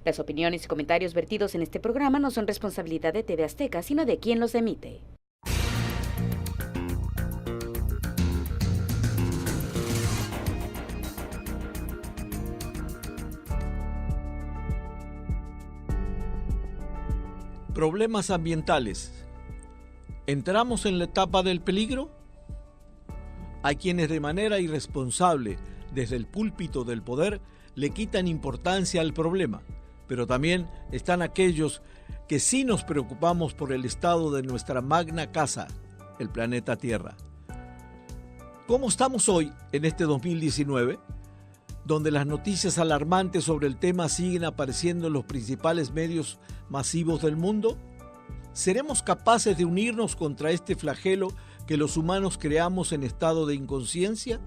Las opiniones y comentarios vertidos en este programa no son responsabilidad de TV Azteca, sino de quien los emite. Problemas ambientales. ¿Entramos en la etapa del peligro? Hay quienes de manera irresponsable, desde el púlpito del poder, le quitan importancia al problema, pero también están aquellos que sí nos preocupamos por el estado de nuestra magna casa, el planeta Tierra. ¿Cómo estamos hoy en este 2019? Donde las noticias alarmantes sobre el tema siguen apareciendo en los principales medios masivos del mundo? ¿Seremos capaces de unirnos contra este flagelo que los humanos creamos en estado de inconsciencia?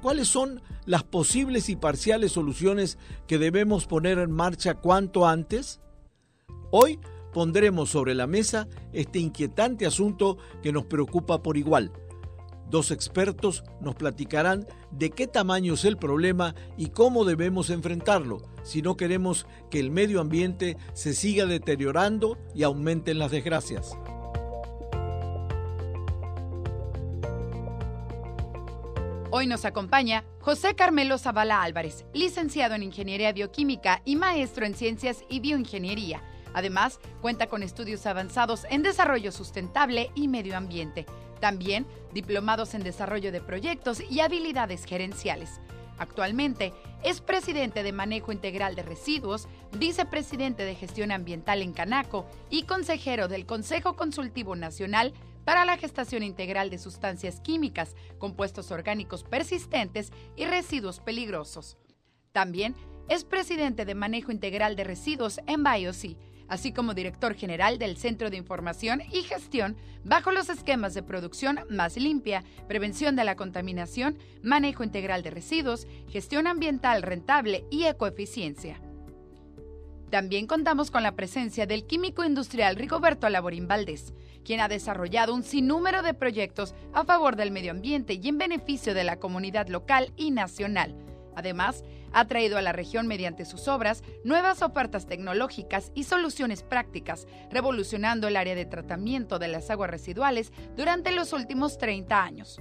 ¿Cuáles son las posibles y parciales soluciones que debemos poner en marcha cuanto antes? Hoy pondremos sobre la mesa este inquietante asunto que nos preocupa por igual. Dos expertos nos platicarán de qué tamaño es el problema y cómo debemos enfrentarlo si no queremos que el medio ambiente se siga deteriorando y aumenten las desgracias. Hoy nos acompaña José Carmelo Zavala Álvarez, licenciado en Ingeniería Bioquímica y maestro en Ciencias y Bioingeniería. Además, cuenta con estudios avanzados en desarrollo sustentable y medio ambiente. También diplomados en desarrollo de proyectos y habilidades gerenciales. Actualmente es presidente de Manejo Integral de Residuos, vicepresidente de Gestión Ambiental en Canaco y consejero del Consejo Consultivo Nacional para la Gestación Integral de Sustancias Químicas, Compuestos Orgánicos Persistentes y Residuos Peligrosos. También es presidente de Manejo Integral de Residuos en BioSea, así como director general del Centro de Información y Gestión bajo los esquemas de producción Más Limpia, prevención de la contaminación, manejo integral de residuos, gestión ambiental rentable y ecoeficiencia. También contamos con la presencia del químico industrial Rigoberto Laborín Valdés, quien ha desarrollado un sinnúmero de proyectos a favor del medio ambiente y en beneficio de la comunidad local y nacional. Además, ha traído a la región mediante sus obras nuevas ofertas tecnológicas y soluciones prácticas, revolucionando el área de tratamiento de las aguas residuales durante los últimos 30 años.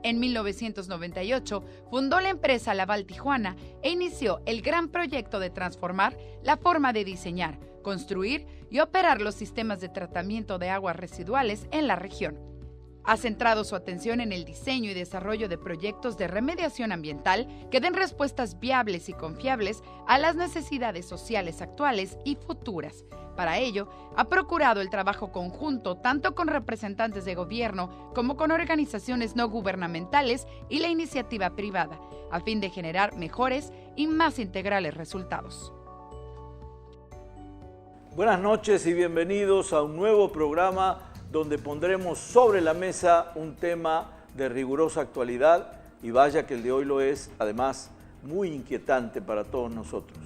En 1998 fundó la empresa Laval Tijuana e inició el gran proyecto de transformar la forma de diseñar, construir y operar los sistemas de tratamiento de aguas residuales en la región. Ha centrado su atención en el diseño y desarrollo de proyectos de remediación ambiental que den respuestas viables y confiables a las necesidades sociales actuales y futuras. Para ello, ha procurado el trabajo conjunto tanto con representantes de gobierno como con organizaciones no gubernamentales y la iniciativa privada, a fin de generar mejores y más integrales resultados. Buenas noches y bienvenidos a un nuevo programa donde pondremos sobre la mesa un tema de rigurosa actualidad y vaya que el de hoy lo es, además, muy inquietante para todos nosotros.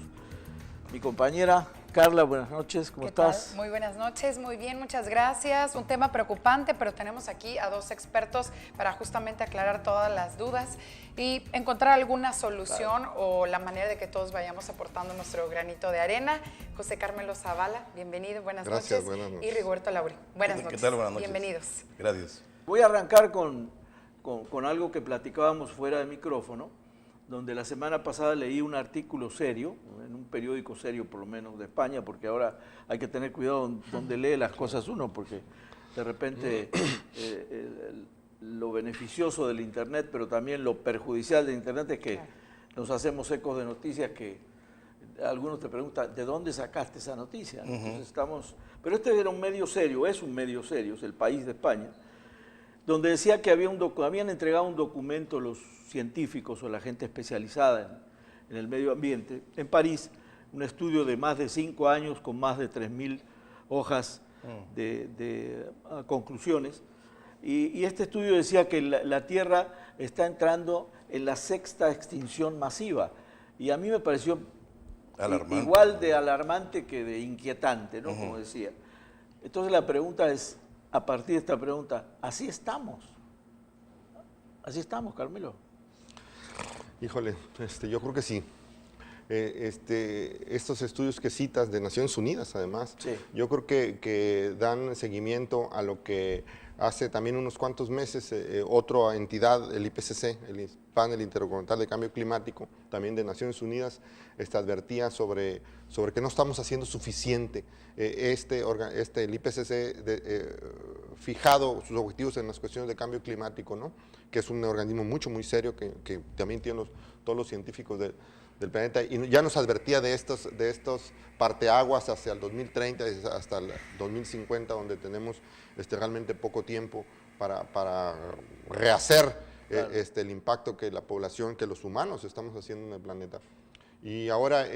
Mi compañera Carla, buenas noches, ¿cómo estás? Muy buenas noches, muy bien, muchas gracias. Un tema preocupante, pero tenemos aquí a dos expertos para justamente aclarar todas las dudas y encontrar alguna solución o la manera de que todos vayamos aportando nuestro granito de arena. José Carmelo Zavala, bienvenido, buenas noches. Buenas noches. Y Rigoberto Laborín, buenas noches. ¿Qué tal? Buenas noches. Bienvenidos. Gracias. Voy a arrancar con algo que platicábamos fuera de micrófono, donde la semana pasada leí un artículo serio, en un periódico serio por lo menos de España, porque ahora hay que tener cuidado donde lee las cosas uno, porque de repente lo beneficioso del Internet, pero también lo perjudicial del Internet es que nos hacemos ecos de noticias que algunos te preguntan, ¿de dónde sacaste esa noticia? Entonces pero este era un medio serio, es un medio serio, es El País de España, donde decía que habían entregado un documento los científicos o la gente especializada en el medio ambiente en París, un estudio de más de 5 años con más de 3.000 hojas de conclusiones, y este estudio decía que la Tierra está entrando en la 6ª extinción masiva, y a mí me pareció alarmante, igual de alarmante que de inquietante, ¿no? Como decía. Entonces la pregunta es, a partir de esta pregunta, ¿así estamos? ¿Así estamos, Carmelo? Híjole, yo creo que sí. estos estudios que citas de Naciones Unidas, además, Sí. yo creo que dan seguimiento a lo que hace también unos cuantos meses otra entidad, el IPCC, el Panel Intergubernamental de Cambio Climático, también de Naciones Unidas, advertía sobre que no estamos haciendo suficiente. El IPCC fijado sus objetivos en las cuestiones de cambio climático, ¿no? Que es un organismo muy serio que también tienen todos los científicos del planeta, y ya nos advertía de estos parteaguas hacia el 2030, hasta el 2050, donde tenemos realmente poco tiempo para rehacer Claro. el impacto que la población, que los humanos estamos haciendo en el planeta. Y ahora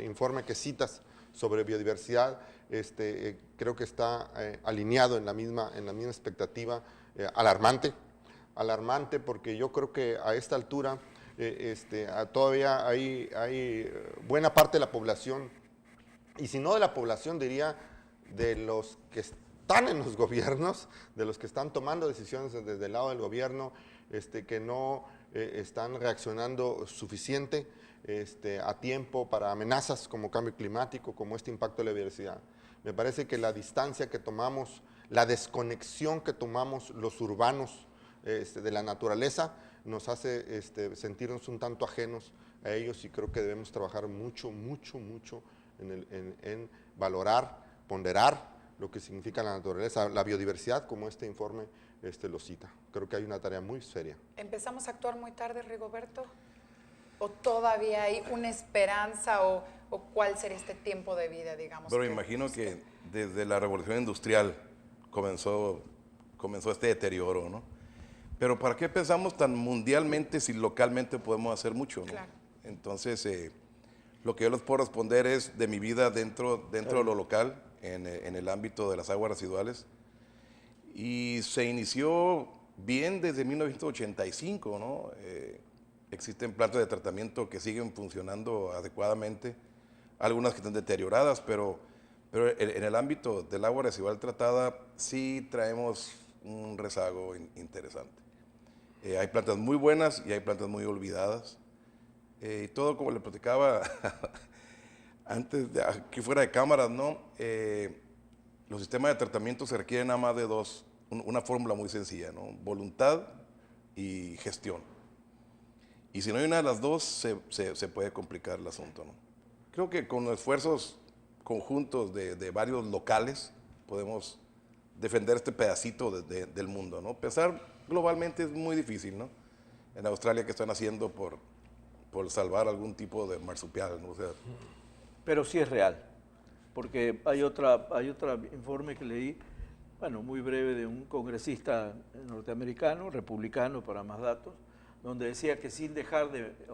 informe que citas sobre biodiversidad, creo que está alineado en la misma expectativa, alarmante porque yo creo que a esta altura todavía hay buena parte de la población, y si no de la población, diría de los que están en los gobiernos, de los que están tomando decisiones desde el lado del gobierno, que no están reaccionando suficiente a tiempo para amenazas como cambio climático, como este impacto de la biodiversidad. Me parece que la distancia que tomamos, la desconexión que tomamos los urbanos de la naturaleza, nos hace sentirnos un tanto ajenos a ellos, y creo que debemos trabajar mucho en valorar, ponderar lo que significa la naturaleza, la biodiversidad, como este informe lo cita. Creo que hay una tarea muy seria. ¿Empezamos a actuar muy tarde, Rigoberto? ¿O todavía hay una esperanza, o cuál sería este tiempo de vida, digamos? Pero imagino que desde la revolución industrial comenzó este deterioro, ¿no? Pero ¿para qué pensamos tan mundialmente si localmente podemos hacer mucho, ¿no? Claro. Entonces, lo que yo les puedo responder es de mi vida dentro de lo local, en el ámbito de las aguas residuales. Y se inició bien desde 1985, ¿no? Existen plantas de tratamiento que siguen funcionando adecuadamente, algunas que están deterioradas, pero en el ámbito del agua residual tratada sí traemos un rezago interesante. Hay plantas muy buenas y hay plantas muy olvidadas. Y todo, como le platicaba antes, aquí fuera de cámaras, ¿no? Los sistemas de tratamiento se requieren nada más de dos, una fórmula muy sencilla, ¿no? Voluntad y gestión. Y si no hay una de las dos, se puede complicar el asunto, ¿no? Creo que con esfuerzos conjuntos de varios locales podemos defender este pedacito del mundo, ¿no? Pensar globalmente es muy difícil, ¿no? En Australia, ¿qué están haciendo por salvar algún tipo de marsupial, ¿no? O sea, Pero sí es real, porque hay otro informe que leí, bueno, muy breve, de un congresista norteamericano, republicano para más datos, donde decía que sin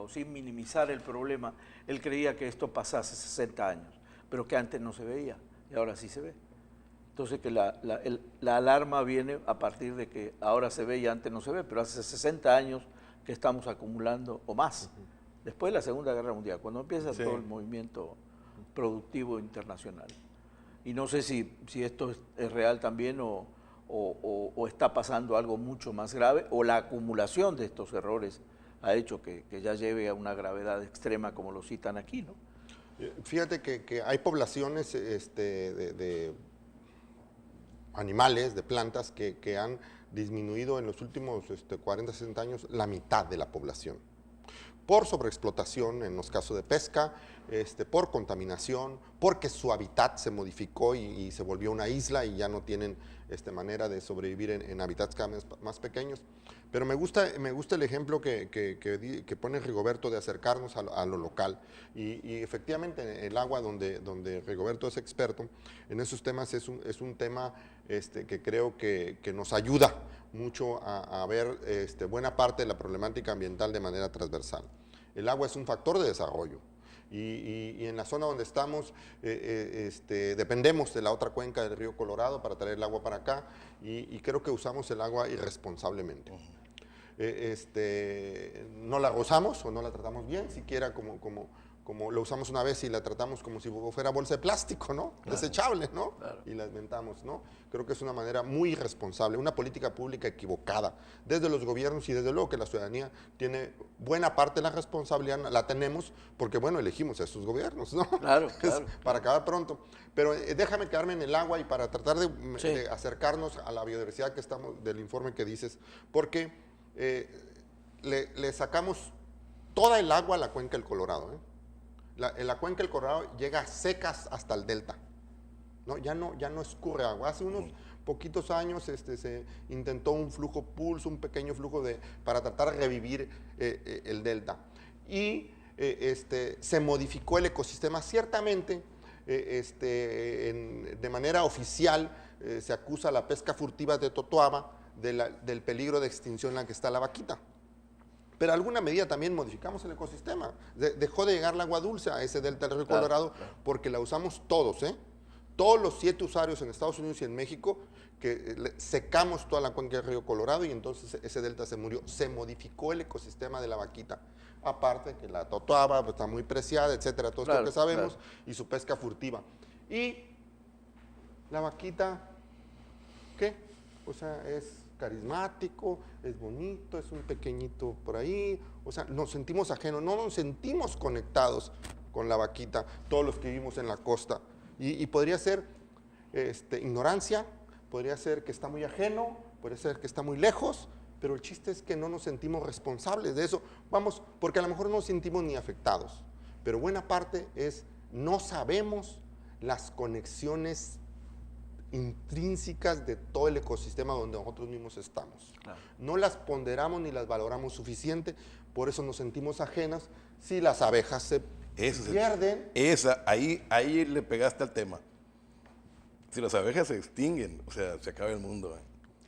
sin minimizar el problema, él creía que esto pasase 60 años, pero que antes no se veía y ahora sí se ve. Entonces que la alarma viene a partir de que ahora se ve y antes no se ve, pero hace 60 años que estamos acumulando, o más, después de la Segunda Guerra Mundial, cuando empieza todo el movimiento productivo internacional. Y no sé si esto es real también o está pasando algo mucho más grave, o la acumulación de estos errores ha hecho que ya lleve a una gravedad extrema, como lo citan aquí, ¿no? Fíjate que hay poblaciones de animales, de plantas, que han disminuido en los últimos 40, 60 años la mitad de la población. Por sobreexplotación en los casos de pesca, por contaminación, porque su hábitat se modificó y se volvió una isla y ya no tienen manera de sobrevivir en hábitats cada vez más pequeños. Pero me gusta el ejemplo que pone Rigoberto de acercarnos a lo local. Y efectivamente el agua, donde Rigoberto es experto en esos temas, es un tema que creo que nos ayuda mucho a ver buena parte de la problemática ambiental de manera transversal. El agua es un factor de desarrollo. Y en la zona donde estamos dependemos de la otra cuenca del río Colorado para traer el agua para acá, y creo que usamos el agua irresponsablemente. No la gozamos o no la tratamos bien, siquiera como como lo usamos una vez y la tratamos como si fuera bolsa de plástico, ¿no? Claro. Desechable, ¿no? Claro. Y la inventamos, ¿no? Creo que es una manera muy irresponsable, una política pública equivocada. Desde los gobiernos y desde luego que la ciudadanía tiene buena parte de la responsabilidad, la tenemos porque, bueno, elegimos a estos gobiernos, ¿no? Claro, claro. Para acabar pronto. Pero déjame quedarme en el agua y para tratar Sí. de acercarnos a la biodiversidad que estamos, del informe que dices, porque le sacamos toda el agua a la cuenca del Colorado, ¿eh? La cuenca del Colorado llega secas hasta el delta, ¿no? Ya no escurre agua. Hace unos poquitos años se intentó un flujo pulso, un pequeño flujo para tratar de revivir el delta. Y se modificó el ecosistema. Ciertamente, de manera oficial, se acusa a la pesca furtiva de Totoaba del peligro de extinción en la que está la vaquita. Pero alguna medida también modificamos el ecosistema. Dejó de llegar el agua dulce a ese delta del río Colorado porque la usamos todos, ¿eh? Todos los 7 usuarios en Estados Unidos y en México, que secamos toda la cuenca del río Colorado y entonces ese delta se murió. Se modificó el ecosistema de la vaquita. Aparte que la totoaba está muy preciada, etcétera, todo esto que sabemos, y su pesca furtiva. Y la vaquita, ¿qué? O sea, es carismático, es bonito, es un pequeñito por ahí, o sea, nos sentimos ajenos, no nos sentimos conectados con la vaquita, todos los que vivimos en la costa. Y podría ser ignorancia, podría ser que está muy ajeno, podría ser que está muy lejos, pero el chiste es que no nos sentimos responsables de eso. Vamos, porque a lo mejor no nos sentimos ni afectados, pero buena parte es no sabemos las conexiones intrínsecas de todo el ecosistema donde nosotros mismos estamos. Claro. No las ponderamos ni las valoramos suficiente, por eso nos sentimos ajenas. Si las abejas se pierden... Ahí le pegaste al tema. Si las abejas se extinguen, o sea, se acaba el mundo.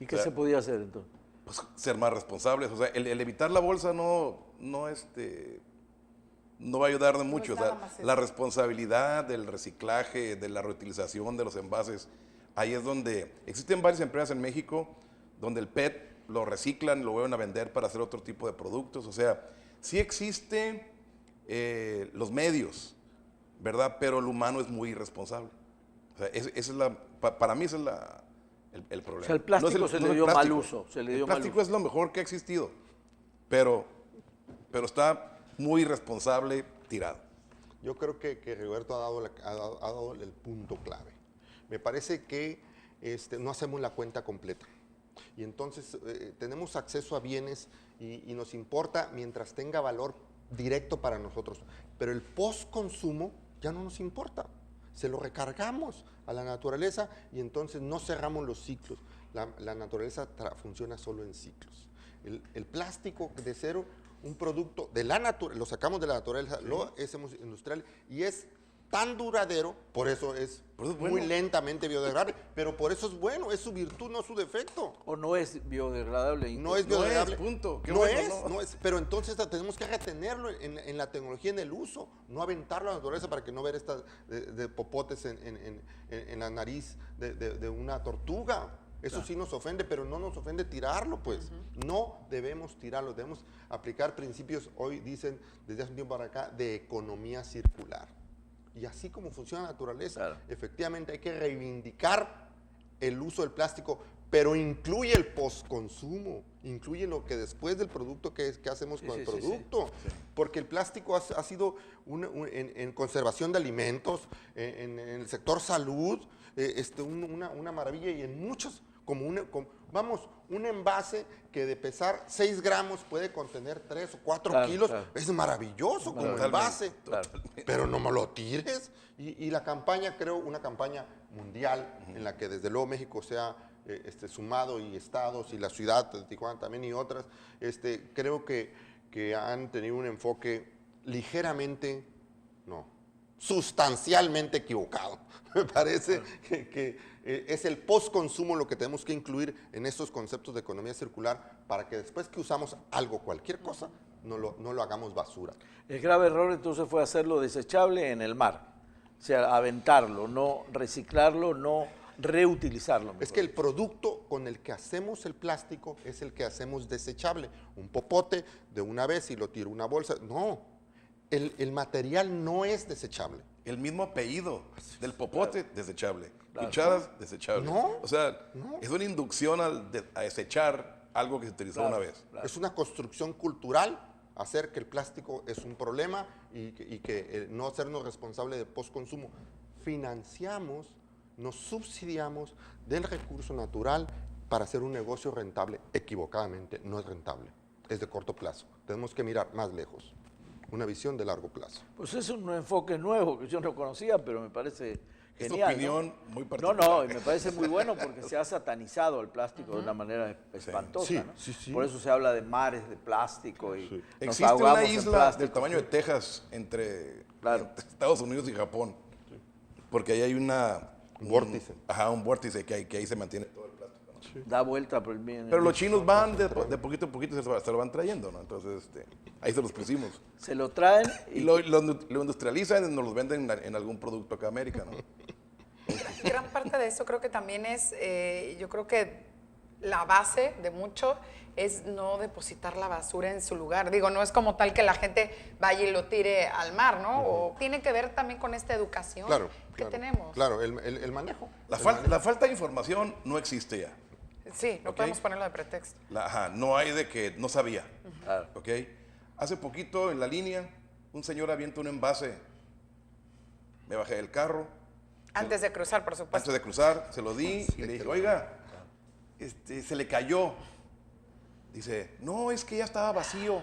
¿Y qué se podía hacer entonces? Pues, ser más responsables, o sea, el evitar la bolsa no va a ayudar de mucho. O sea, la responsabilidad del reciclaje, de la reutilización de los envases, ahí es donde existen varias empresas en México donde el PET lo reciclan, lo vuelven a vender para hacer otro tipo de productos. O sea, sí existen los medios, ¿verdad? Pero el humano es muy irresponsable. O sea, para mí ese es el problema. O sea, el plástico se le dio mal uso. El plástico es lo mejor que ha existido, pero está muy irresponsable tirado. Yo creo que Rigoberto ha dado el punto clave. Me parece que no hacemos la cuenta completa. Y entonces tenemos acceso a bienes y nos importa mientras tenga valor directo para nosotros. Pero el post-consumo ya no nos importa. Se lo recargamos a la naturaleza y entonces no cerramos los ciclos. La naturaleza funciona solo en ciclos. El plástico de cero, un producto de la naturaleza, lo sacamos de la naturaleza, sí. Lo hacemos industrial y es tan duradero, por eso es muy lentamente biodegradable, pero por eso es bueno, es su virtud, no su defecto. ¿O no es biodegradable? No es biodegradable. Punto. No es, pero entonces tenemos que retenerlo en la tecnología, en el uso, no aventarlo a la naturaleza para que no ver estas de popotes en la nariz de una tortuga. Eso sí nos ofende, pero no nos ofende tirarlo, pues. No debemos tirarlo, debemos aplicar principios, hoy dicen, desde hace un tiempo para acá, de economía circular. Y así como funciona la naturaleza, efectivamente hay que reivindicar el uso del plástico, pero incluye el postconsumo, incluye lo que después del producto que hacemos con el producto. Sí. Porque el plástico ha sido en conservación de alimentos, en el sector salud, una maravilla y en muchos, un envase que de pesar 6 gramos puede contener 3 o 4 kilos, es maravilloso como envase, pero no me lo tires. Y la campaña, creo, una campaña mundial en la que desde luego México se ha sumado y estados y la ciudad de Tijuana también y otras, creo que han tenido un enfoque ligeramente, sustancialmente equivocado. Me parece que es el postconsumo lo que tenemos que incluir en estos conceptos de economía circular para que después que usamos algo, cualquier cosa, no lo hagamos basura. El grave error entonces fue hacerlo desechable en el mar, o sea, aventarlo, no reciclarlo, no reutilizarlo. Es que el producto con el que hacemos el plástico es el que hacemos desechable. Un popote de una vez y lo tiro a una bolsa, no. el material no es desechable. El mismo apellido del popote, desechable. Claro. Cucharas, desechable. No. O sea, No. es una inducción a desechar algo que se utilizó Claro, una vez. claro. Es una construcción cultural hacer que el plástico es un problema y que no hacernos responsables de postconsumo. Financiamos, nos subsidiamos del recurso natural para hacer un negocio rentable. Equivocadamente, no es rentable. Es de corto plazo. Tenemos que mirar más lejos. Una visión de largo plazo. Pues es un enfoque nuevo que yo no conocía, pero me parece Es genial. opinión ¿no? muy No, particular. y me parece muy bueno porque se ha satanizado el plástico de una manera espantosa. Sí, ¿no? sí, sí. Por eso se habla de mares de plástico y nos Existe ahogamos una en isla plástico. del tamaño de Texas entre Claro. Estados Unidos y Japón. Porque ahí hay un vórtice. Un vórtice que ahí se mantiene todo el plástico, ¿no? Da vuelta por el bien. Pero los chinos van de poquito a poquito, se lo van trayendo, ¿no? Entonces, ahí se los pusimos. Se lo traen Y y lo industrializan y nos los venden en algún producto acá a América, ¿no? Gran parte de eso creo que también es, yo creo que la base de mucho es no depositar la basura en su lugar. Digo, no es como tal que la gente vaya y lo tire al mar, ¿no? O tiene que ver también con esta educación Claro. que claro, tenemos. Claro, el manejo. La falta de información no existe ya. Sí, no Ok. podemos ponerlo de pretexto. No hay de que no sabía. Claro. ¿Ok? Hace poquito en la línea, un señor avienta un envase. Me bajé del carro. Antes de cruzar, por supuesto. Antes de cruzar, se lo di y le dije, oiga, se le cayó. Dice, no, es que ya estaba vacío.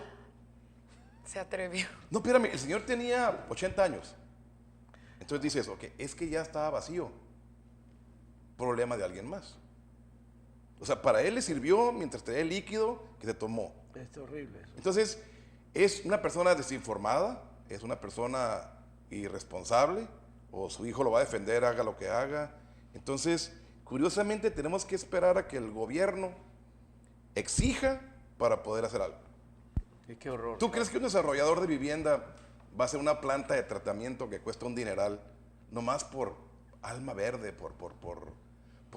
Se atrevió. No, espérame, el señor tenía 80 años. Entonces dices, ok, es que ya estaba vacío. Problema de alguien más. O sea, para él le sirvió mientras tenía el líquido que se tomó. Es horrible eso. Entonces, es una persona desinformada, es una persona irresponsable, o su hijo lo va a defender, haga lo que haga. Entonces, curiosamente, tenemos que esperar a que el gobierno exija para poder hacer algo. Qué horror. ¿Tú crees que un desarrollador de vivienda va a hacer una planta de tratamiento que cuesta un dineral, nomás por alma verde, por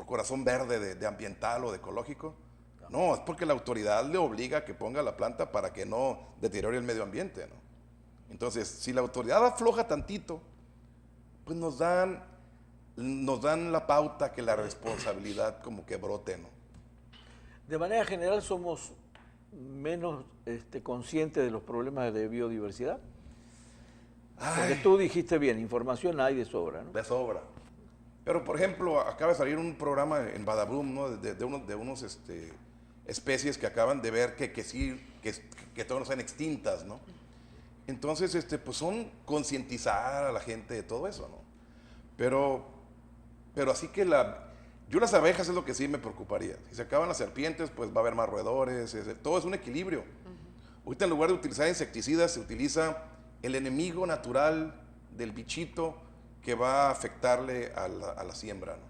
corazón verde de ambiental o de ecológico? No, es porque la autoridad le obliga a que ponga la planta para que no deteriore el medio ambiente, ¿no? Entonces, si la autoridad afloja tantito, pues nos dan la pauta que la responsabilidad como que brote, ¿no? De manera general somos menos conscientes de los problemas de biodiversidad. Porque tú dijiste bien, información hay de sobra, ¿no? De sobra. Pero, por ejemplo, acaba de salir un programa en Badabrum, ¿no? de unos especies que acaban de ver que todavía no están extintas, ¿no? Entonces, pues son concientizar a la gente de todo eso, ¿no? Pero así que yo las abejas es lo que sí me preocuparía. Si se acaban las serpientes, pues va a haber más roedores, todo es un equilibrio. Ahorita en lugar de utilizar insecticidas, se utiliza el enemigo natural del bichito que va a afectarle a la siembra, ¿no?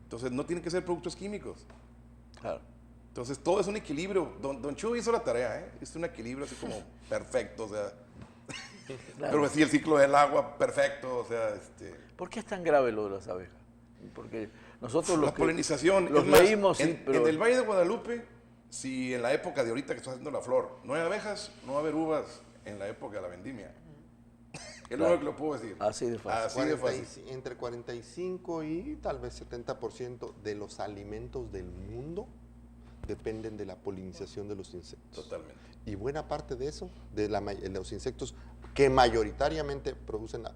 Entonces, no tienen que ser productos químicos. Claro. Entonces, todo es un equilibrio. Don Chu hizo la tarea, ¿eh? Es un equilibrio así como perfecto, o sea. Claro. Pero sí, el ciclo del agua, perfecto, o sea, ¿Por qué es tan grave lo de las abejas? Porque nosotros la polinización. los es más, leímos, sí, en pero... el Valle de Guadalupe, si en la época de ahorita que está haciendo la flor no hay abejas, no va a haber uvas en la época de la vendimia. Es lo único que lo puedo decir. Así de fácil. Así de fácil. Entre 45 y tal vez 70% de los alimentos del mundo dependen de la polinización de los insectos. Totalmente. Y buena parte de eso, de los insectos que mayoritariamente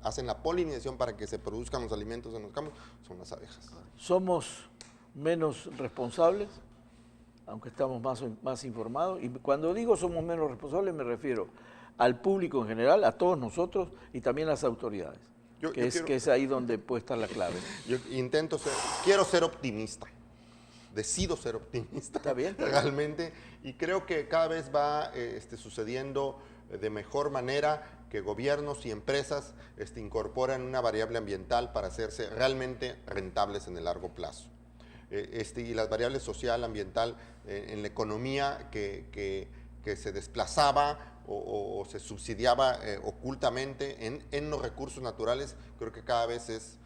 hacen la polinización para que se produzcan los alimentos en los campos, son las abejas. Somos menos responsables, aunque estamos más informados. Y cuando digo somos menos responsables, me refiero al público en general, a todos nosotros y también a las autoridades. Que es ahí donde puede estar la clave. Yo quiero ser optimista. Decido ser optimista. Está bien. Realmente. Y creo que cada vez va sucediendo de mejor manera que gobiernos y empresas incorporan una variable ambiental para hacerse realmente rentables en el largo plazo. Y las variables social, ambiental, en la economía que se desplazaba o se subsidiaba ocultamente en los recursos naturales, creo que cada vez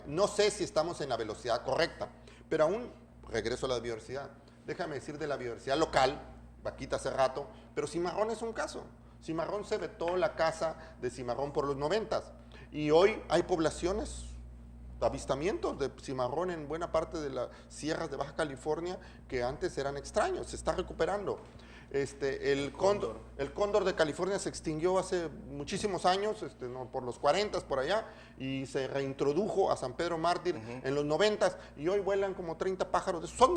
no sé si estamos en la velocidad correcta, pero aún regreso a la biodiversidad. Déjame decir de la biodiversidad local, Vaquita hace rato, pero Cimarrón es un caso. Cimarrón se vetó la caza de cimarrón por los 90s y hoy hay poblaciones, avistamientos de cimarrón en buena parte de las sierras de Baja California que antes eran extraños, se está recuperando. El cóndor de California se extinguió hace muchísimos años, no, por los 40s por allá, y se reintrodujo a San Pedro Mártir en los 90s, y hoy vuelan como 30 pájaros de esos. Son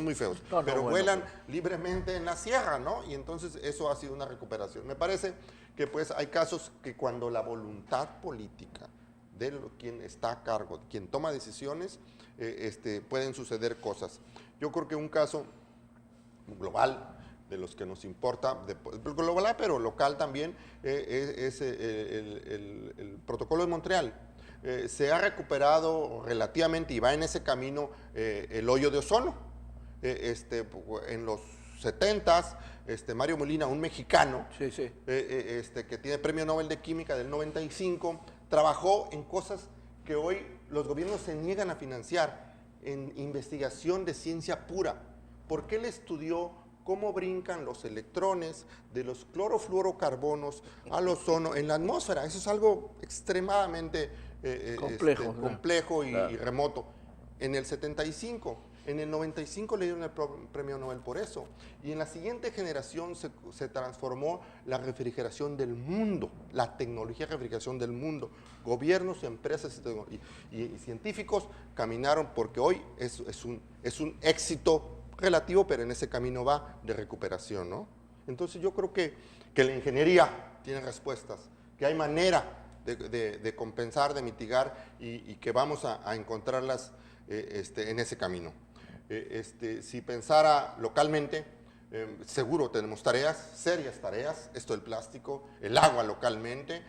muy feos, pero vuelan libremente en la sierra, ¿no? Y entonces eso ha sido una recuperación. Me parece que pues hay casos que cuando la voluntad política de quien está a cargo, quien toma decisiones, pueden suceder cosas. Yo creo que un caso global de los que nos importa, global pero local también, es el protocolo de Montreal. Se ha recuperado relativamente y va en ese camino el hoyo de ozono. En los 70s, Mario Molina, un mexicano, que tiene premio Nobel de Química del 95, trabajó en cosas que hoy los gobiernos se niegan a financiar, en investigación de ciencia pura, porque él estudió cómo brincan los electrones de los clorofluorocarbonos al ozono en la atmósfera. Eso es algo extremadamente complejo y remoto. En el 75, en el 95 le dieron el premio Nobel por eso. Y en la siguiente generación se transformó la refrigeración del mundo, la tecnología de refrigeración del mundo. Gobiernos, empresas y científicos caminaron porque hoy es un éxito relativo, pero en ese camino va de recuperación, ¿no? Entonces yo creo que la ingeniería tiene respuestas, que hay manera de compensar, de mitigar y que vamos a encontrarlas en ese camino. Si pensara localmente, seguro tenemos tareas, serias tareas, esto del plástico, el agua localmente,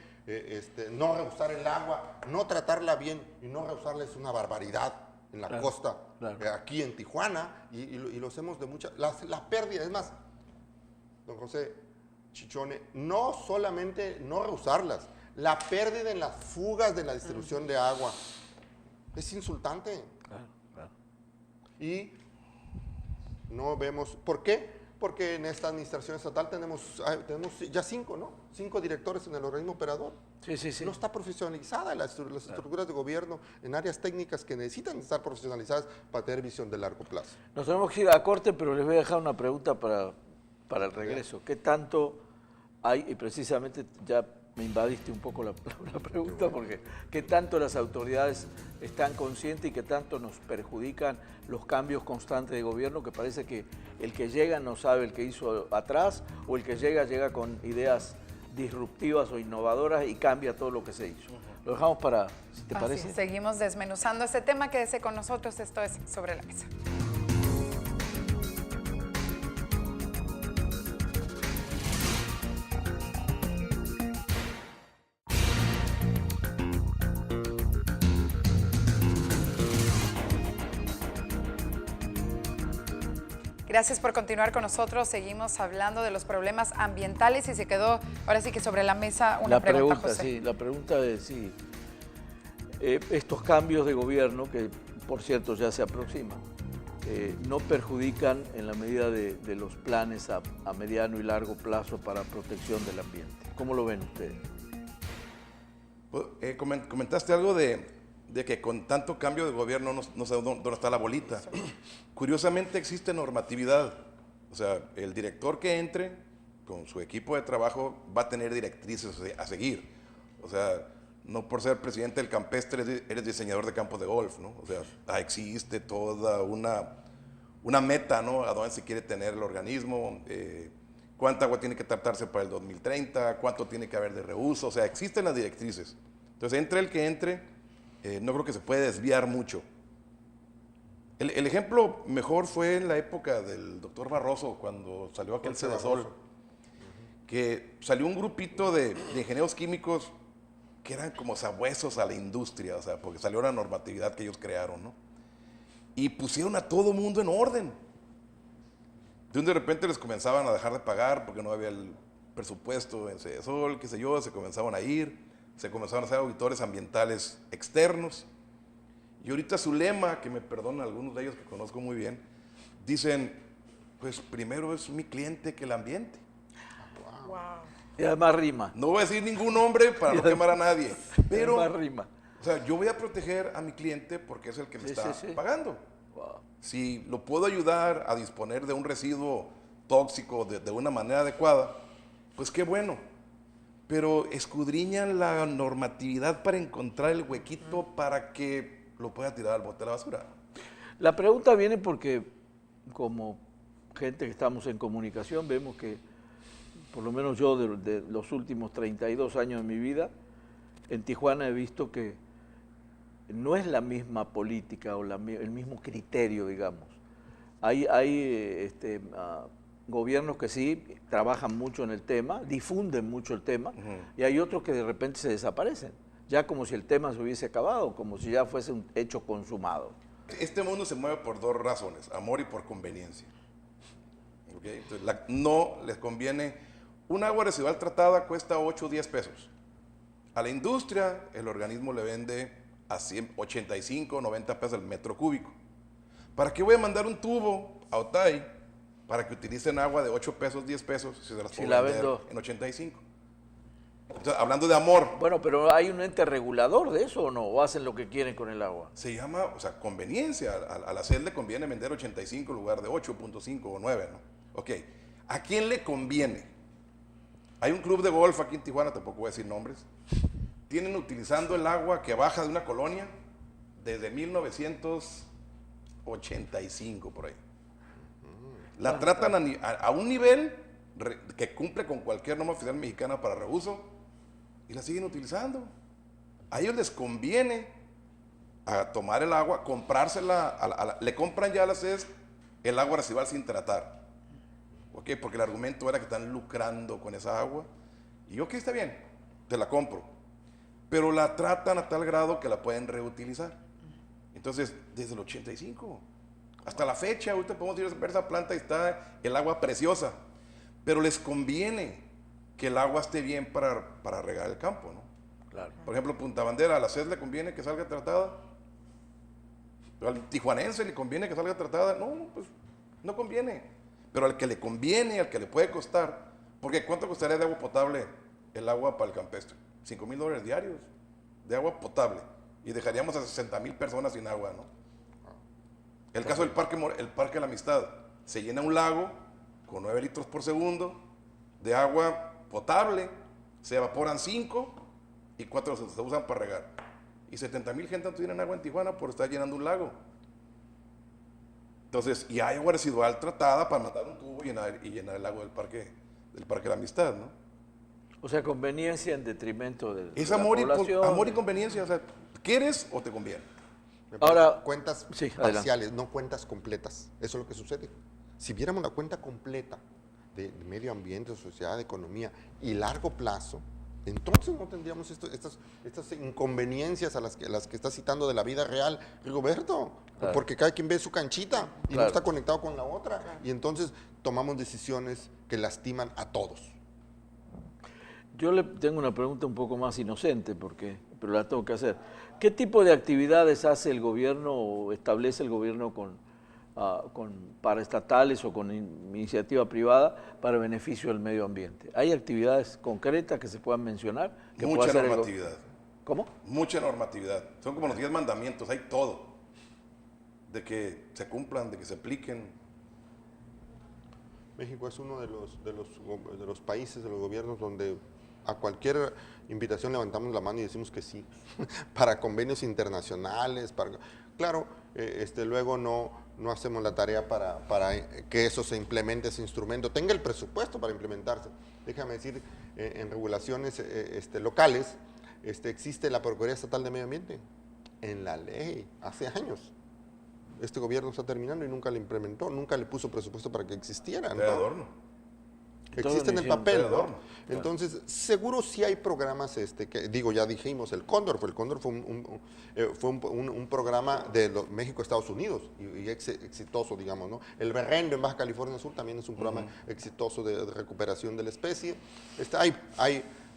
no rehusar el agua, no tratarla bien y no rehusarla es una barbaridad en la costa, aquí en Tijuana, y lo hacemos de muchas, las pérdidas, es más, don José Chichone, no solamente no rehusarlas, la pérdida en las fugas de la distribución de agua, es insultante. Y no vemos, ¿por qué? Porque en esta administración estatal tenemos ya 5, ¿no? 5 directores en el organismo operador. Sí. No está profesionalizada las estructuras de gobierno en áreas técnicas que necesitan estar profesionalizadas para tener visión de largo plazo. Nos tenemos que ir a corte, pero les voy a dejar una pregunta para el regreso. ¿Qué tanto hay, y precisamente ya me invadiste un poco la pregunta, porque qué tanto las autoridades están conscientes y qué tanto nos perjudican los cambios constantes de gobierno, que parece que el que llega no sabe el que hizo atrás, o el que llega con ideas disruptivas o innovadoras y cambia todo lo que se hizo. Lo dejamos para, si te parece. Seguimos desmenuzando este tema, quédese con nosotros, esto es Sobre la Mesa. Gracias por continuar con nosotros. Seguimos hablando de los problemas ambientales y se quedó ahora sí que sobre la mesa una pregunta, José. Sí, la pregunta es si estos cambios de gobierno, que por cierto ya se aproximan, no perjudican en la medida de los planes a mediano y largo plazo para protección del ambiente. ¿Cómo lo ven ustedes? Comentaste algo de que con tanto cambio de gobierno no sé dónde está la bolita. Curiosamente existe normatividad. O sea, el director que entre con su equipo de trabajo va a tener directrices a seguir. O sea, no por ser presidente del Campestre eres diseñador de campos de golf, ¿no? O sea, existe toda una meta, ¿no? A dónde se quiere tener el organismo, cuánta agua tiene que tratarse para el 2030, cuánto tiene que haber de reuso. O sea, existen las directrices. Entonces, entre el que entre, no creo que se puede desviar mucho. El ejemplo mejor fue en la época del doctor Barroso, cuando salió aquel Sedasol, que salió un grupito de ingenieros químicos que eran como sabuesos a la industria, o sea, porque salió la normatividad que ellos crearon, ¿no? Y pusieron a todo mundo en orden. De repente les comenzaban a dejar de pagar porque no había el presupuesto en Sedasol, qué sé yo, se comenzaban a ir. Se comenzaron a hacer auditores ambientales externos. Y ahorita su lema, que me perdonan algunos de ellos que conozco muy bien, dicen, pues primero es mi cliente que el ambiente. Wow. Y además rima. No voy a decir ningún nombre para no quemar a nadie. Pero, Además rima. o sea, yo voy a proteger a mi cliente porque es el que me está pagando. Wow. Si lo puedo ayudar a disponer de un residuo tóxico de una manera adecuada, pues qué bueno. Pero escudriñan la normatividad para encontrar el huequito para que lo pueda tirar al bote de la basura. La pregunta viene porque como gente que estamos en comunicación vemos que, por lo menos yo de los últimos 32 años de mi vida, en Tijuana he visto que no es la misma política o el mismo criterio, digamos. Hay gobiernos que sí trabajan mucho en el tema, difunden mucho el tema, y hay otros que de repente se desaparecen, ya como si el tema se hubiese acabado, como si ya fuese un hecho consumado. Este mundo se mueve por dos razones, amor y por conveniencia. ¿Okay? Entonces, no les conviene. Un agua residual tratada cuesta 8 o 10 pesos. A la industria, el organismo le vende a 85 o 90 pesos el metro cúbico. ¿Para qué voy a mandar un tubo a Otay para que utilicen agua de 8 pesos, 10 pesos si se las puedo vender vendo en 85? Entonces, hablando de amor. Bueno, pero ¿hay un ente regulador de eso o no? ¿O hacen lo que quieren con el agua? Se llama, o sea, conveniencia. A la SED le conviene vender 85 en lugar de 8.5 o 9, ¿no? Ok. ¿A quién le conviene? Hay un club de golf aquí en Tijuana, tampoco voy a decir nombres. Tienen utilizando el agua que baja de una colonia desde 1985, por ahí. La tratan a un nivel que cumple con cualquier norma oficial mexicana para reuso y la siguen utilizando. A ellos les conviene a tomar el agua, comprársela, le compran ya a la CES el agua residual sin tratar. ¿Ok? Porque el argumento era que están lucrando con esa agua. Y ok, está bien, te la compro. Pero la tratan a tal grado que la pueden reutilizar. Entonces, desde el 85 hasta la fecha, ahorita podemos ir a ver esa planta y está el agua preciosa. Pero les conviene que el agua esté bien para regar el campo, ¿no? Claro. Por ejemplo, Punta Bandera, a la CES le conviene que salga tratada. Al tijuanense le conviene que salga tratada. No, pues no conviene. Pero al que le conviene, al que le puede costar, porque ¿cuánto costaría de agua potable el agua para el campestre? $5,000 diarios de agua potable. Y dejaríamos a 60,000 personas sin agua, ¿no? El caso del Parque de la Amistad. Se llena un lago con 9 litros por segundo de agua potable, se evaporan 5 y 4 se usan para regar. Y 70,000 gente no tienen agua en Tijuana por estar llenando un lago. Entonces, y hay agua residual tratada para matar un tubo y llenar el lago del Parque de la Amistad, ¿no? O sea, conveniencia en detrimento de Es la amor población. y conveniencia, o sea, ¿quieres o te conviene? Ahora, cuentas sí, parciales, no cuentas completas. Eso es lo que sucede. Si viéramos la cuenta completa de medio ambiente, sociedad, de economía y largo plazo, entonces no tendríamos estas inconveniencias a las que está citando de la vida real Rigoberto, claro. Porque cada quien ve su canchita y no está conectado con la otra, y entonces tomamos decisiones que lastiman a todos. Yo le tengo una pregunta un poco más inocente, pero la tengo que hacer. ¿Qué tipo de actividades hace el gobierno o establece el gobierno con paraestatales o con iniciativa privada para beneficio del medio ambiente? ¿Hay actividades concretas que se puedan mencionar? Mucha normatividad. ¿Cómo? Mucha normatividad. Son como los 10 mandamientos, hay todo. De que se cumplan, de que se apliquen. México es uno de los países, de los gobiernos donde a cualquier invitación levantamos la mano y decimos que sí, para convenios internacionales, claro, luego no hacemos la tarea para que eso se implemente, ese instrumento, tenga el presupuesto para implementarse. Déjame decir, en regulaciones locales existe la Procuraduría Estatal de Medio Ambiente, en la ley, hace años. Este gobierno está terminando y nunca la implementó, nunca le puso presupuesto para que existiera. De adorno. Existe en el papel, ¿no? Claro. Entonces, seguro sí hay programas, ya dijimos, el Cóndor fue un programa de México-Estados Unidos y exitoso, digamos, ¿no? El Berrendo en Baja California Sur también es un programa exitoso de recuperación de la especie.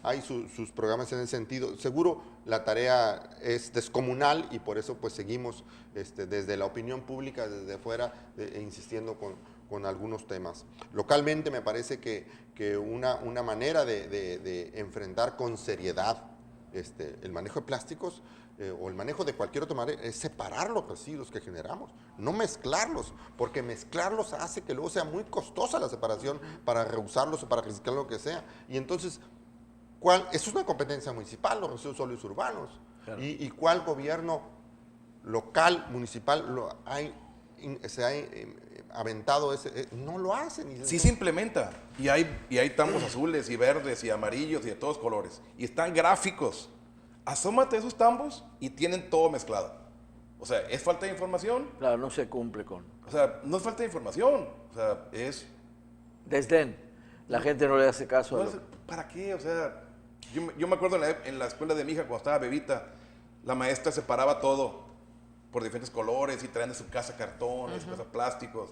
Hay sus programas en ese sentido. Seguro la tarea es descomunal y por eso pues seguimos desde la opinión pública, desde fuera, insistiendo con con algunos temas. Localmente me parece que una manera de enfrentar con seriedad el manejo de plásticos o el manejo de cualquier otra manera es separar los residuos que generamos, no mezclarlos, porque mezclarlos hace que luego sea muy costosa la separación para reusarlos o para reciclar lo que sea. Y entonces, eso es una competencia municipal, los residuos sólidos urbanos. Claro. ¿Y cuál gobierno local, municipal, se ha aventado ese? No lo hacen. Sí se implementa. Y hay tambos azules y verdes y amarillos y de todos colores. Y están gráficos. Asómate a esos tambos y tienen todo mezclado. O sea, ¿es falta de información? Claro, no se cumple con... O sea, no es falta de información. O sea, es... Desdén. La gente no le hace caso. ¿Para qué? O sea, yo me acuerdo en la escuela de mi hija, cuando estaba bebita, la maestra separaba todo por diferentes colores y traían de su casa cartones, cosas plásticos.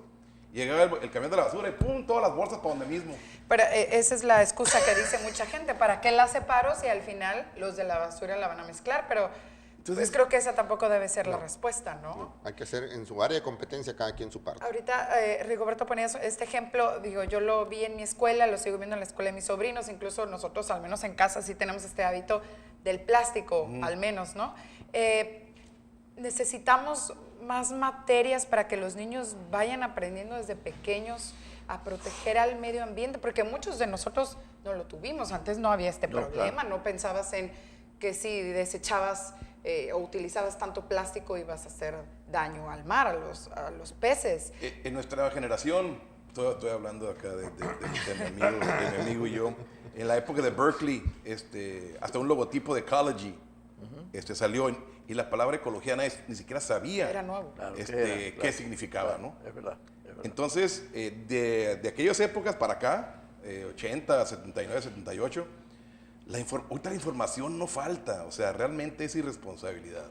Llegaba el camión de la basura y ¡pum! Todas las bolsas para donde mismo. Pero esa es la excusa que dice mucha gente. ¿Para qué la separo si al final los de la basura la van a mezclar? Pero entonces, pues creo que esa tampoco debe ser la respuesta, ¿no? Hay que hacer en su área de competencia cada quien su parte. Ahorita Rigoberto ponía este ejemplo, digo, yo lo vi en mi escuela, lo sigo viendo en la escuela de mis sobrinos, incluso nosotros, al menos en casa, sí tenemos este hábito del plástico, al menos, ¿no? Necesitamos más materias para que los niños vayan aprendiendo desde pequeños a proteger al medio ambiente, porque muchos de nosotros no lo tuvimos, antes no había este problema, no pensabas en que si desechabas o utilizabas tanto plástico ibas a hacer daño al mar, a los peces. En nuestra generación, estoy hablando acá de mi amigo y yo, en la época de Berkeley, hasta un logotipo de Ecology salió y la palabra ecología ni siquiera sabía era nuevo. Claro, qué significaba, ¿no? Es verdad. Entonces, de aquellas épocas para acá, 80, 79, 78, ahorita la información no falta, o sea, realmente es irresponsabilidad.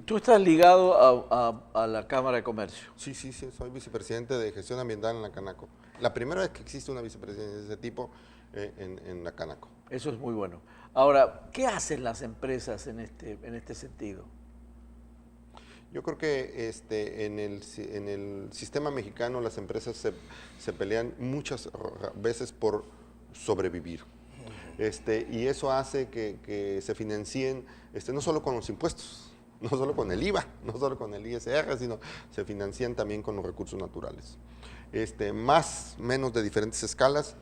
Tú estás ligado a la Cámara de Comercio. Sí, soy vicepresidente de gestión ambiental en la Canaco. La primera vez que existe una vicepresidencia de ese tipo en la Canaco. Eso es muy bueno. Ahora, ¿qué hacen las empresas en este sentido? Yo creo que en el sistema mexicano las empresas se pelean muchas veces por sobrevivir. Y eso hace que se financien no solo con los impuestos, no solo con el IVA, no solo con el ISR, sino se financian también con los recursos naturales. Menos de diferentes escalas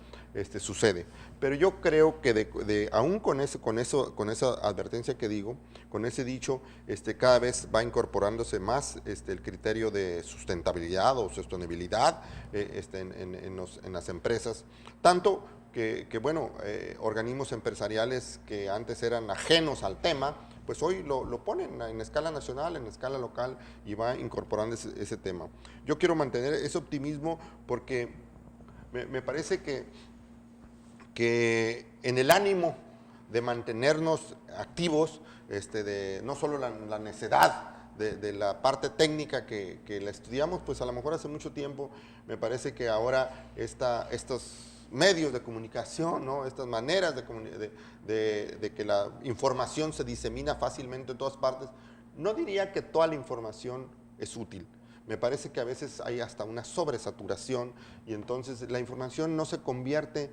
sucede. Pero yo creo que aún con esa advertencia que digo, con ese dicho, cada vez va incorporándose más el criterio de sustentabilidad o sostenibilidad en las empresas, tanto que organismos empresariales que antes eran ajenos al tema, pues hoy lo ponen en escala nacional, en escala local y va incorporando ese tema. Yo quiero mantener ese optimismo porque me parece que en el ánimo de mantenernos activos, no solo la necedad de la parte técnica que la estudiamos, pues a lo mejor hace mucho tiempo, me parece que ahora estos medios de comunicación, ¿no? Estas maneras de que la información se disemina fácilmente en todas partes, no diría que toda la información es útil. Me parece que a veces hay hasta una sobresaturación y entonces la información no se convierte,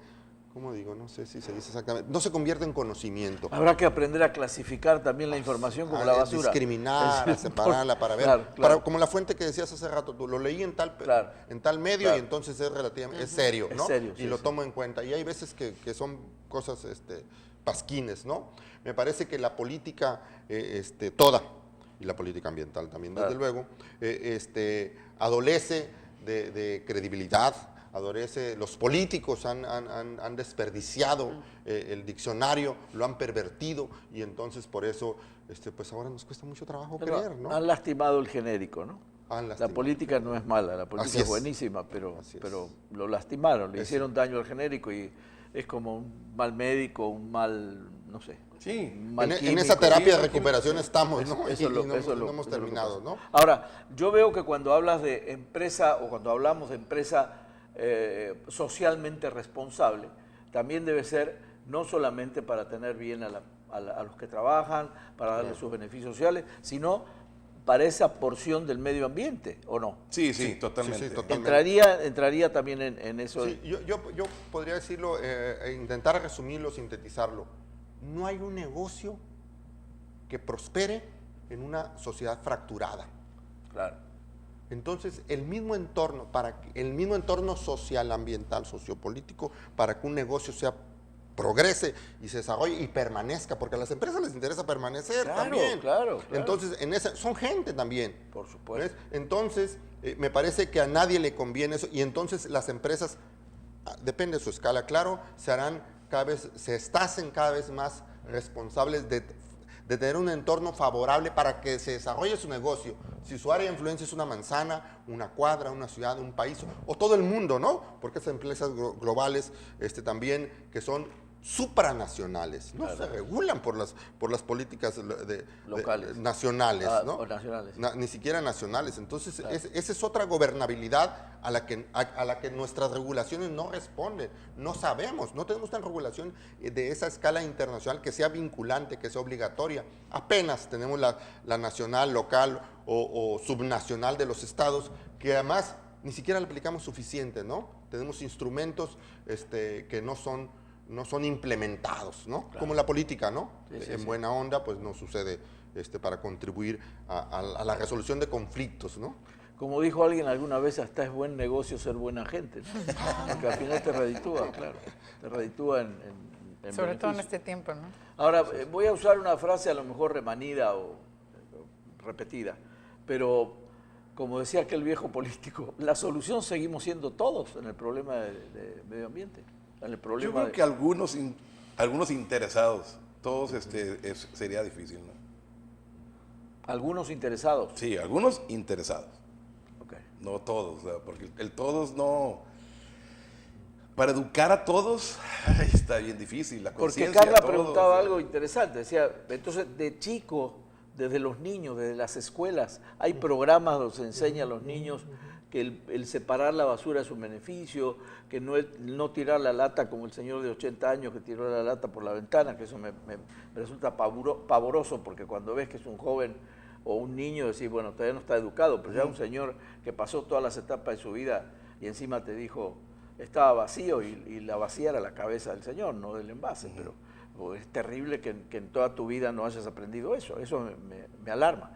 ¿cómo digo? No sé si se dice exactamente, no se convierte en conocimiento. Habrá que aprender a clasificar también la información como la basura. A discriminar, a separarla para ver. Claro. Como la fuente que decías hace rato, tú lo leí en tal medio y entonces es relativamente es serio, ¿no? Es serio, y lo tomo en cuenta. Y hay veces que son cosas pasquines, ¿no? Me parece que la política toda, y la política ambiental también, desde luego, adolece de credibilidad. Los políticos han desperdiciado el diccionario, lo han pervertido y entonces por eso pues ahora nos cuesta mucho trabajo creer, ¿no? Han lastimado el genérico, ¿no? La política no es mala, la política es buenísima, pero lo lastimaron, le hicieron daño al genérico y es como un mal médico, un mal, no sé. Sí, en esa terapia de recuperación estamos, ¿no? No hemos terminado, ¿no? Ahora, yo veo que cuando hablas de empresa o cuando hablamos de empresa socialmente responsable, también debe ser no solamente para tener bien a los que trabajan, para darles sus beneficios sociales, sino para esa porción del medio ambiente, ¿o no? Sí, totalmente. Sí, totalmente. Entraría también en eso. Sí, yo podría decirlo, intentar resumirlo, sintetizarlo. No hay un negocio que prospere en una sociedad fracturada. Claro. Entonces, el mismo entorno social, ambiental, sociopolítico, para que un negocio progrese y se desarrolle y permanezca, porque a las empresas les interesa permanecer también. Claro. Entonces, son gente también. Por supuesto. ¿Ves? Entonces, me parece que a nadie le conviene eso, y entonces las empresas, depende de su escala, claro, se hacen cada vez más responsables de tener un entorno favorable para que se desarrolle su negocio. Si su área de influencia es una manzana, una cuadra, una ciudad, un país, o todo el mundo, ¿no? Porque esas empresas globales también, que son supranacionales, no se regulan por las políticas locales, nacionales, ¿no? O nacionales. Ni siquiera nacionales. Entonces, esa es otra gobernabilidad a la que nuestras regulaciones no responden. No sabemos, no tenemos una regulación de esa escala internacional que sea vinculante, que sea obligatoria. Apenas tenemos la nacional, local o subnacional de los estados, que además ni siquiera le aplicamos suficiente, ¿no? Tenemos instrumentos que no son implementados, ¿no? Claro. Como la política, ¿no? Sí, en buena onda, pues no sucede para contribuir a la resolución de conflictos, ¿no? Como dijo alguien alguna vez, hasta es buen negocio ser buena gente, ¿no? Porque al final te reditúa, claro. Te reditúa en sobre beneficio. todo en este tiempo, ¿no? Ahora, voy a usar una frase a lo mejor remanida o repetida, pero como decía aquel viejo político, la solución seguimos siendo todos en el problema de medio ambiente. Yo creo que algunos interesados, todos sería difícil, ¿no? Algunos interesados. Sí, algunos interesados. Okay. No todos, porque el todos no... Para educar a todos está bien difícil, la Porque conciencia. Carla preguntaba algo interesante, decía, entonces de chico, desde los niños, desde las escuelas, hay programas donde se enseña a los niños que el separar la basura es un beneficio, que no tirar la lata como el señor de 80 años que tiró la lata por la ventana, que eso me resulta pavoroso, porque cuando ves que es un joven o un niño, decís, bueno, todavía no está educado, pero ya un señor que pasó todas las etapas de su vida y encima te dijo, estaba vacío y la vacía era la cabeza del señor, no del envase, pero es terrible que en toda tu vida no hayas aprendido eso me alarma.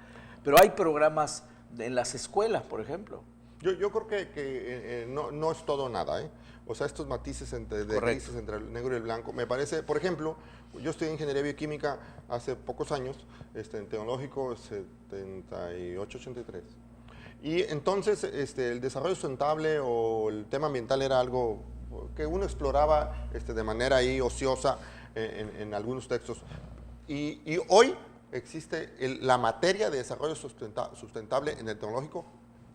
Pero hay programas en las escuelas, por ejemplo. Yo creo que no es todo nada, ¿eh? O sea, estos matices de grises entre el negro y el blanco, me parece, por ejemplo, yo estudié ingeniería bioquímica hace pocos años, en tecnológico 78-83. Y entonces el desarrollo sustentable o el tema ambiental era algo que uno exploraba de manera ahí ociosa en algunos textos. Y hoy existe la materia de desarrollo sustentable en el tecnológico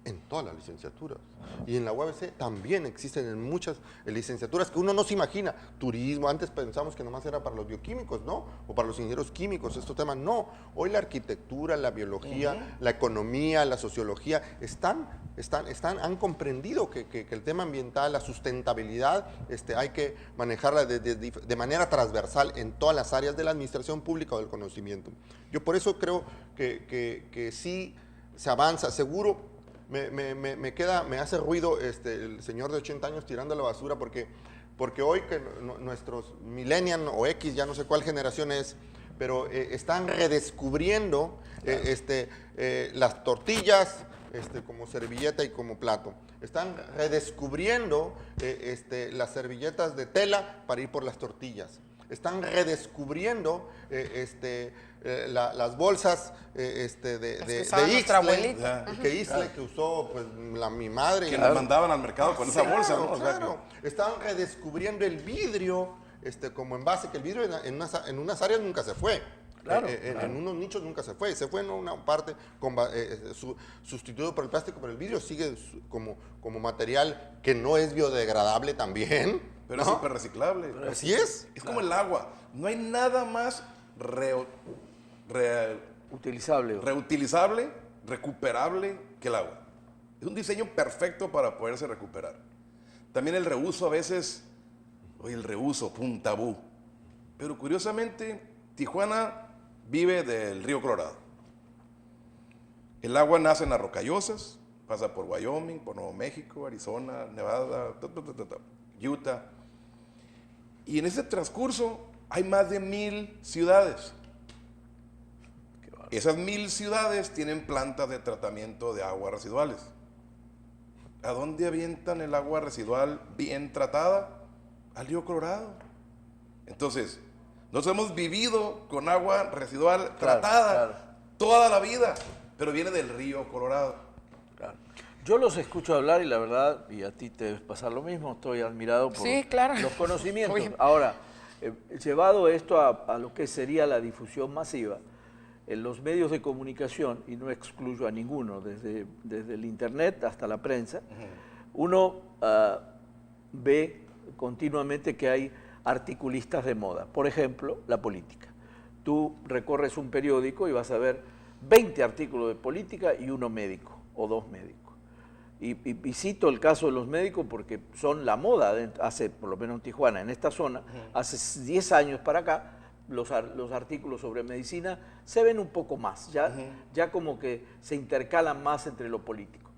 en todas las licenciaturas. Y en la UABC también existen en muchas licenciaturas que uno no se imagina. Turismo, antes pensamos que nomás era para los bioquímicos, ¿no? O para los ingenieros químicos, estos temas. No, hoy la arquitectura, la biología, la economía, la sociología, han comprendido que el tema ambiental, la sustentabilidad, hay que manejarla de manera transversal en todas las áreas de la administración pública o del conocimiento. Yo por eso creo que sí se avanza, seguro. Me hace ruido el señor de 80 años tirando la basura porque hoy que nuestros millennials o X, ya no sé cuál generación es, pero están redescubriendo las tortillas como servilleta y como plato. Están redescubriendo las servilletas de tela para ir por las tortillas. Están redescubriendo las bolsas de Ixtle, que usó pues, mi madre. Que nos mandaban al mercado con esa bolsa, ¿no? Claro, estaban redescubriendo el vidrio como envase, que el vidrio en unas áreas nunca se fue. Claro, en unos nichos nunca se fue en una parte sustituido por el plástico, pero el vidrio sigue como material que no es biodegradable también. Pero es súper reciclable. Así es. Es como el agua. No hay nada más reutilizable, recuperable que el agua. Es un diseño perfecto para poderse recuperar. También el reuso a veces, un tabú. Pero curiosamente, Tijuana vive del río Colorado. El agua nace en las Rocallosas, pasa por Wyoming, por Nuevo México, Arizona, Nevada, Utah. Y en ese transcurso hay más de 1000 ciudades. Esas 1000 ciudades tienen plantas de tratamiento de aguas residuales. ¿A dónde avientan el agua residual bien tratada? Al río Colorado. Entonces, nosotros hemos vivido con agua residual tratada toda la vida, pero viene del río Colorado. Claro. Yo los escucho hablar y la verdad, y a ti te debe pasar lo mismo, estoy admirado por los conocimientos. Ahora, llevado esto a lo que sería la difusión masiva, en los medios de comunicación, y no excluyo a ninguno, desde el internet hasta la prensa, uno ve continuamente que hay articulistas de moda. Por ejemplo, la política. Tú recorres un periódico y vas a ver 20 artículos de política y uno médico, o 2 médicos. Y cito el caso de los médicos porque son la moda, hace, por lo menos en Tijuana, en esta zona, hace 10 años para acá, los artículos sobre medicina se ven un poco más, ya como que se intercalan más entre lo político.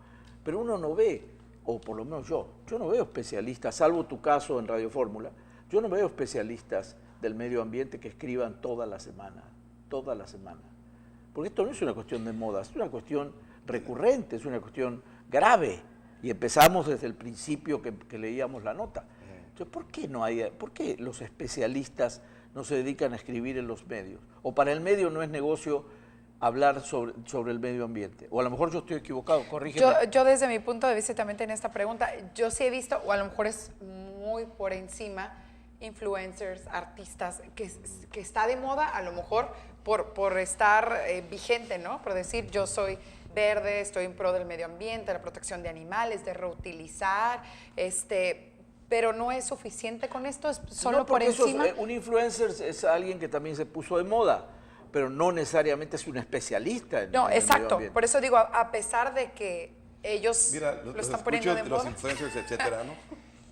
Pero uno no ve, o por lo menos yo no veo especialistas, salvo tu caso en Radio Fórmula, yo no veo especialistas del medio ambiente que escriban toda la semana. Porque esto no es una cuestión de moda, es una cuestión recurrente, es una cuestión grave. Y empezamos desde el principio que leíamos la nota. Entonces, ¿por qué los especialistas no se dedican a escribir en los medios? O para el medio no es negocio hablar sobre el medio ambiente. O a lo mejor yo estoy equivocado, corrígeme. Yo desde mi punto de vista también en esta pregunta, yo sí he visto, o a lo mejor es muy por encima, influencers, artistas, que está de moda a lo mejor por estar vigente, ¿no? Por decir, yo soy verde, estoy en pro del medio ambiente, la protección de animales, de reutilizar, pero no es suficiente con esto, es solo por encima. Un influencer es alguien que también se puso de moda, pero no necesariamente es un especialista en el exacto, medio ambiente. Por eso digo, a pesar de que ellos lo están poniendo de moda. Los influencers, etcétera, ¿no?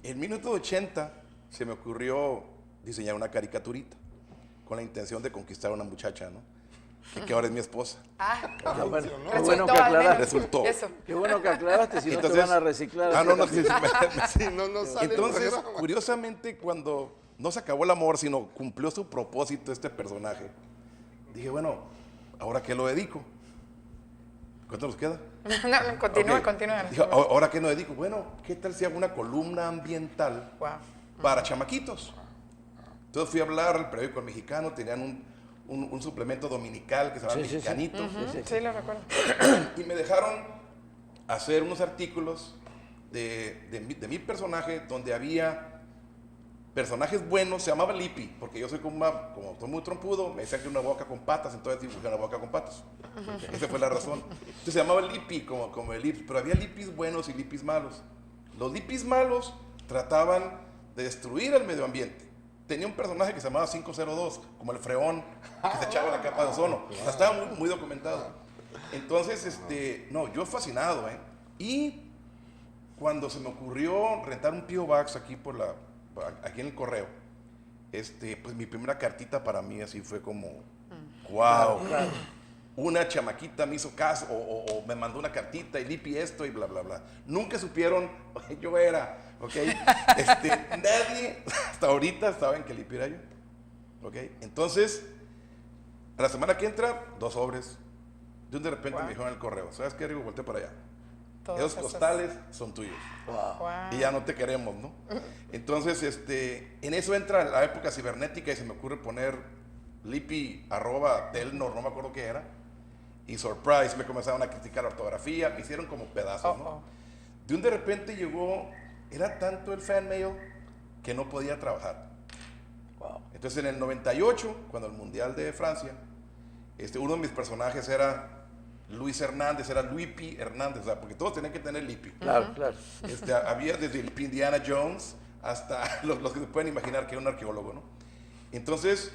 En 1980 se me ocurrió diseñar una caricaturita con la intención de conquistar a una muchacha, ¿no? Que ahora es mi esposa. Qué bueno que aclaraste. Resultó. Eso. Qué bueno que aclaraste, si entonces, no te van a reciclar. No sale entonces, curiosamente, cuando no se acabó el amor, sino cumplió su propósito este personaje, dije, bueno, ¿ahora qué lo dedico? ¿Cuánto nos queda? No, continúa. Dije, ¿ahora qué lo dedico? Bueno, ¿qué tal si hago una columna ambiental para chamaquitos? Entonces fui a hablar al periódico Mexicano, tenían un suplemento dominical que se llama Mexicanito. Sí, lo recuerdo. Y me dejaron hacer unos artículos de mi personaje, donde había personajes buenos. Se llamaba Lippy, porque yo soy como estoy muy trompudo, me decían que una boca con patas, entonces dibujé una boca con patas. Esa fue la razón. Entonces se llamaba Lippy, como el Lippy, pero había Lippys buenos y Lippys malos. Los Lippys malos trataban de destruir el medio ambiente. Tenía un personaje que se llamaba 502, como el freón que se echaba la capa de ozono. O sea, estaba muy documentado. Entonces, yo fascinado, Y cuando se me ocurrió rentar un P.O. Box aquí aquí en el correo, pues mi primera cartita para mí así fue como, wow. Claro. Una chamaquita me hizo caso o me mandó una cartita y Lippy esto y bla, bla, bla. Nunca supieron, yo era, ¿ok? Nadie hasta ahorita saben que Lippy era yo, ¿ok? Entonces, a la semana que entra, 2 sobres. De repente me dijeron en el correo, ¿sabes qué, Rigo? Volteé para allá. Esos costales son tuyos. Wow. Y ya no te queremos, ¿no? Entonces, en eso entra la época cibernética y se me ocurre poner Lippy@Telnor, no me acuerdo qué era. Y surprise, me comenzaron a criticar la ortografía, me hicieron como pedazos, ¿no? De repente llegó, era tanto el fan mail que no podía trabajar. Wow. Entonces en el 98, cuando el Mundial de Francia, uno de mis personajes era Luis Hernández, era Luipi Hernández, o sea, porque todos tenían que tener Lippy. Claro. Había desde el Indiana Jones hasta los que se pueden imaginar que era un arqueólogo, ¿no? Entonces,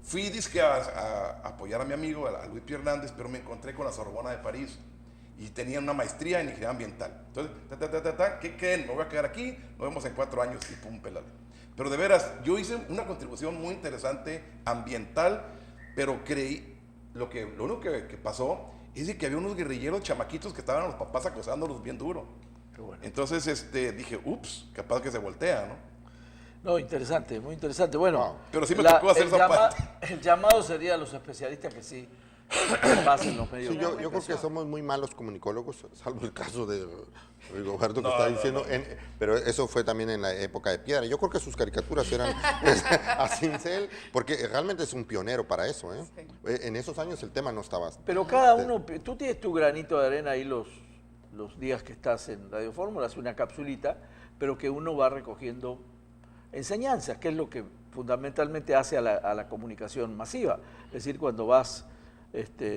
fui a apoyar a mi amigo, a Luis Hernández, pero me encontré con la Sorbona de París y tenía una maestría en ingeniería ambiental. Entonces, ¿qué creen? Me voy a quedar aquí, nos vemos en 4 años y pum, pelale. Pero de veras, yo hice una contribución muy interesante ambiental, pero creí, lo único que pasó es de que había unos guerrilleros chamaquitos que estaban a los papás acosándolos bien duro. Qué bueno. Entonces dije, ups, capaz que se voltea, ¿no? No, interesante, muy interesante. Bueno, Wow. Pero sí me tocó hacer esa parte. el llamado sería a los especialistas que sí pasen los medios. Sí, de yo creo que comunicación. somos muy malos comunicólogos, salvo el caso de Rigoberto que está diciendo, pero eso fue también en la época de Piedra. Yo creo que sus caricaturas eran a Cincel, porque realmente es un pionero para eso. ¿eh? Sí. En esos años el tema no estaba... Pero cada uno, tú tienes tu granito de arena ahí los días que estás en Radio Fórmula, hace una capsulita, pero que uno va recogiendo enseñanzas, que es lo que fundamentalmente hace a la comunicación masiva. Es decir, cuando vas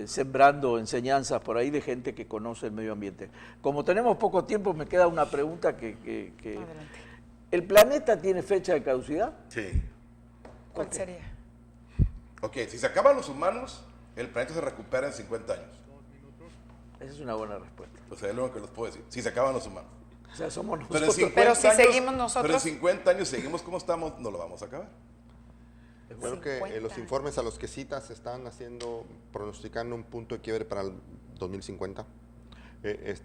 sembrando enseñanzas por ahí de gente que conoce el medio ambiente. Como tenemos poco tiempo, me queda una pregunta que Adelante. ¿el planeta tiene fecha de caducidad? Sí. ¿Cuál sería? Ok, si se acaban los humanos, el planeta se recupera en 50 años. Esa es una buena respuesta. O sea, es lo único que les puedo decir. Si se acaban los humanos. O sea, somos Pero en nosotros. 50 Pero si años- seguimos nosotros- Pero en 50 años seguimos como estamos, no lo vamos a acabar. Creo que 50. los informes a los que citas están pronosticando un punto de quiebre para el 2050.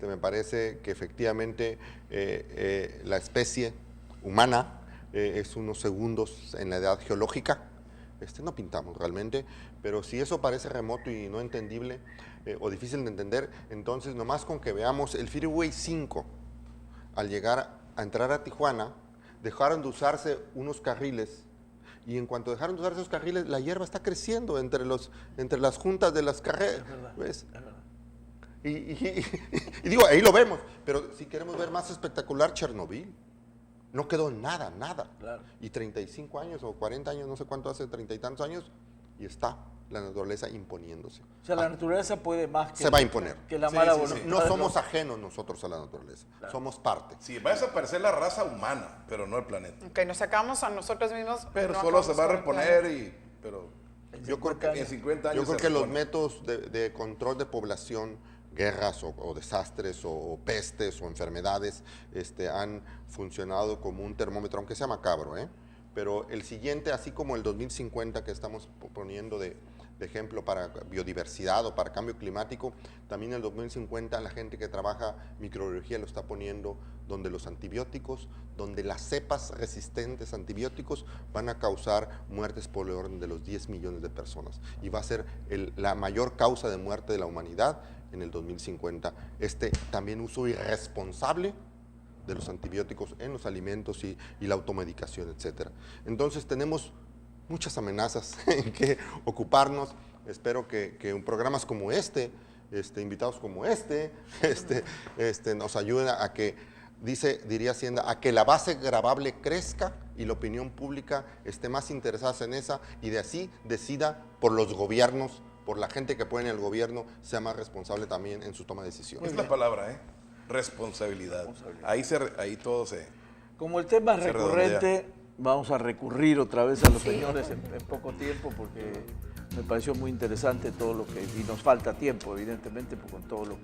Me parece que efectivamente la especie humana es unos segundos en la edad geológica. No pintamos realmente, pero si eso parece remoto y no entendible o difícil de entender, entonces nomás con que veamos el Freeway 5, al llegar a entrar a Tijuana, dejaron de usarse unos carriles. Y en cuanto dejaron de usar esos carriles, la hierba está creciendo entre las juntas de las carreras. ¿Ves? Y digo, ahí lo vemos. Pero si queremos ver más espectacular, Chernobyl. No quedó nada. Claro. Y 35 años o 40 años, no sé cuánto hace, 30 y tantos años, y está la naturaleza imponiéndose. O sea, la naturaleza puede más que, Se va a imponer. que la Sí, mala sí, sí. voluntad. No de somos los- ajenos nosotros a la naturaleza. Somos parte. Sí, va a desaparecer la raza humana, pero no el planeta. Ok, nos sacamos a nosotros mismos. Pero no solo se va a acabamos con el reponer pero Yo creo que en 50 años Yo creo se que los repone. métodos de control de población, guerras o desastres o pestes o enfermedades han funcionado como un termómetro, aunque sea macabro, pero el siguiente, así como el 2050 que estamos poniendo de ejemplo para biodiversidad o para cambio climático, también el 2050 la gente que trabaja microbiología lo está poniendo donde los antibióticos, donde las cepas resistentes a antibióticos van a causar muertes por el orden de los 10 millones de personas y va a ser la mayor causa de muerte de la humanidad en el 2050. También uso irresponsable de los antibióticos en los alimentos y la automedicación, etcétera. Entonces tenemos muchas amenazas en que ocuparnos. Espero que en programas como invitados como nos ayuden a que, diría Hacienda, a que la base gravable crezca y la opinión pública esté más interesada en esa y de así decida por los gobiernos, por la gente que pone en el gobierno, sea más responsable también en su toma de decisiones. Es la palabra, responsabilidad. Ahí todo se... Como el tema es Se recurrente, vamos a recurrir otra vez a los señores en poco tiempo porque me pareció muy interesante todo lo que... Y nos falta tiempo, evidentemente, con todo lo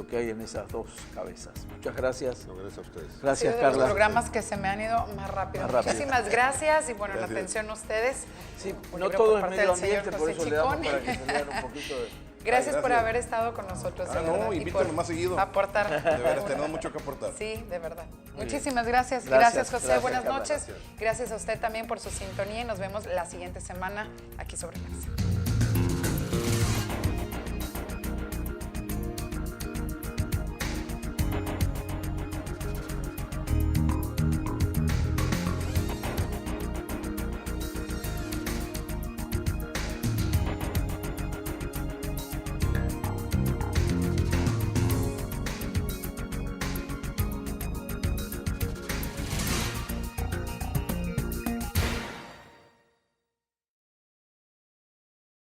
que hay en esas dos cabezas. Muchas gracias. No, gracias a ustedes. Gracias, de los Carla. programas que se me han ido más rápido. Más rápido. Muchísimas gracias y bueno, Gracias. la atención a ustedes. Sí, Un no libro todo por es parte medio del señor ambiente, por José eso le damos Chicón. para que se lean un poquito de... Gracias por gracias. haber estado con nosotros, de no, verdad. y invítanos por más seguido. Aportar. De veras, tenemos mucho que aportar. Sí, de verdad. Muy Muchísimas gracias. Gracias, Gracias, José. gracias, Buenas Carla. noches. Gracias a usted también por su sintonía y nos vemos la siguiente semana aquí sobre Mesa.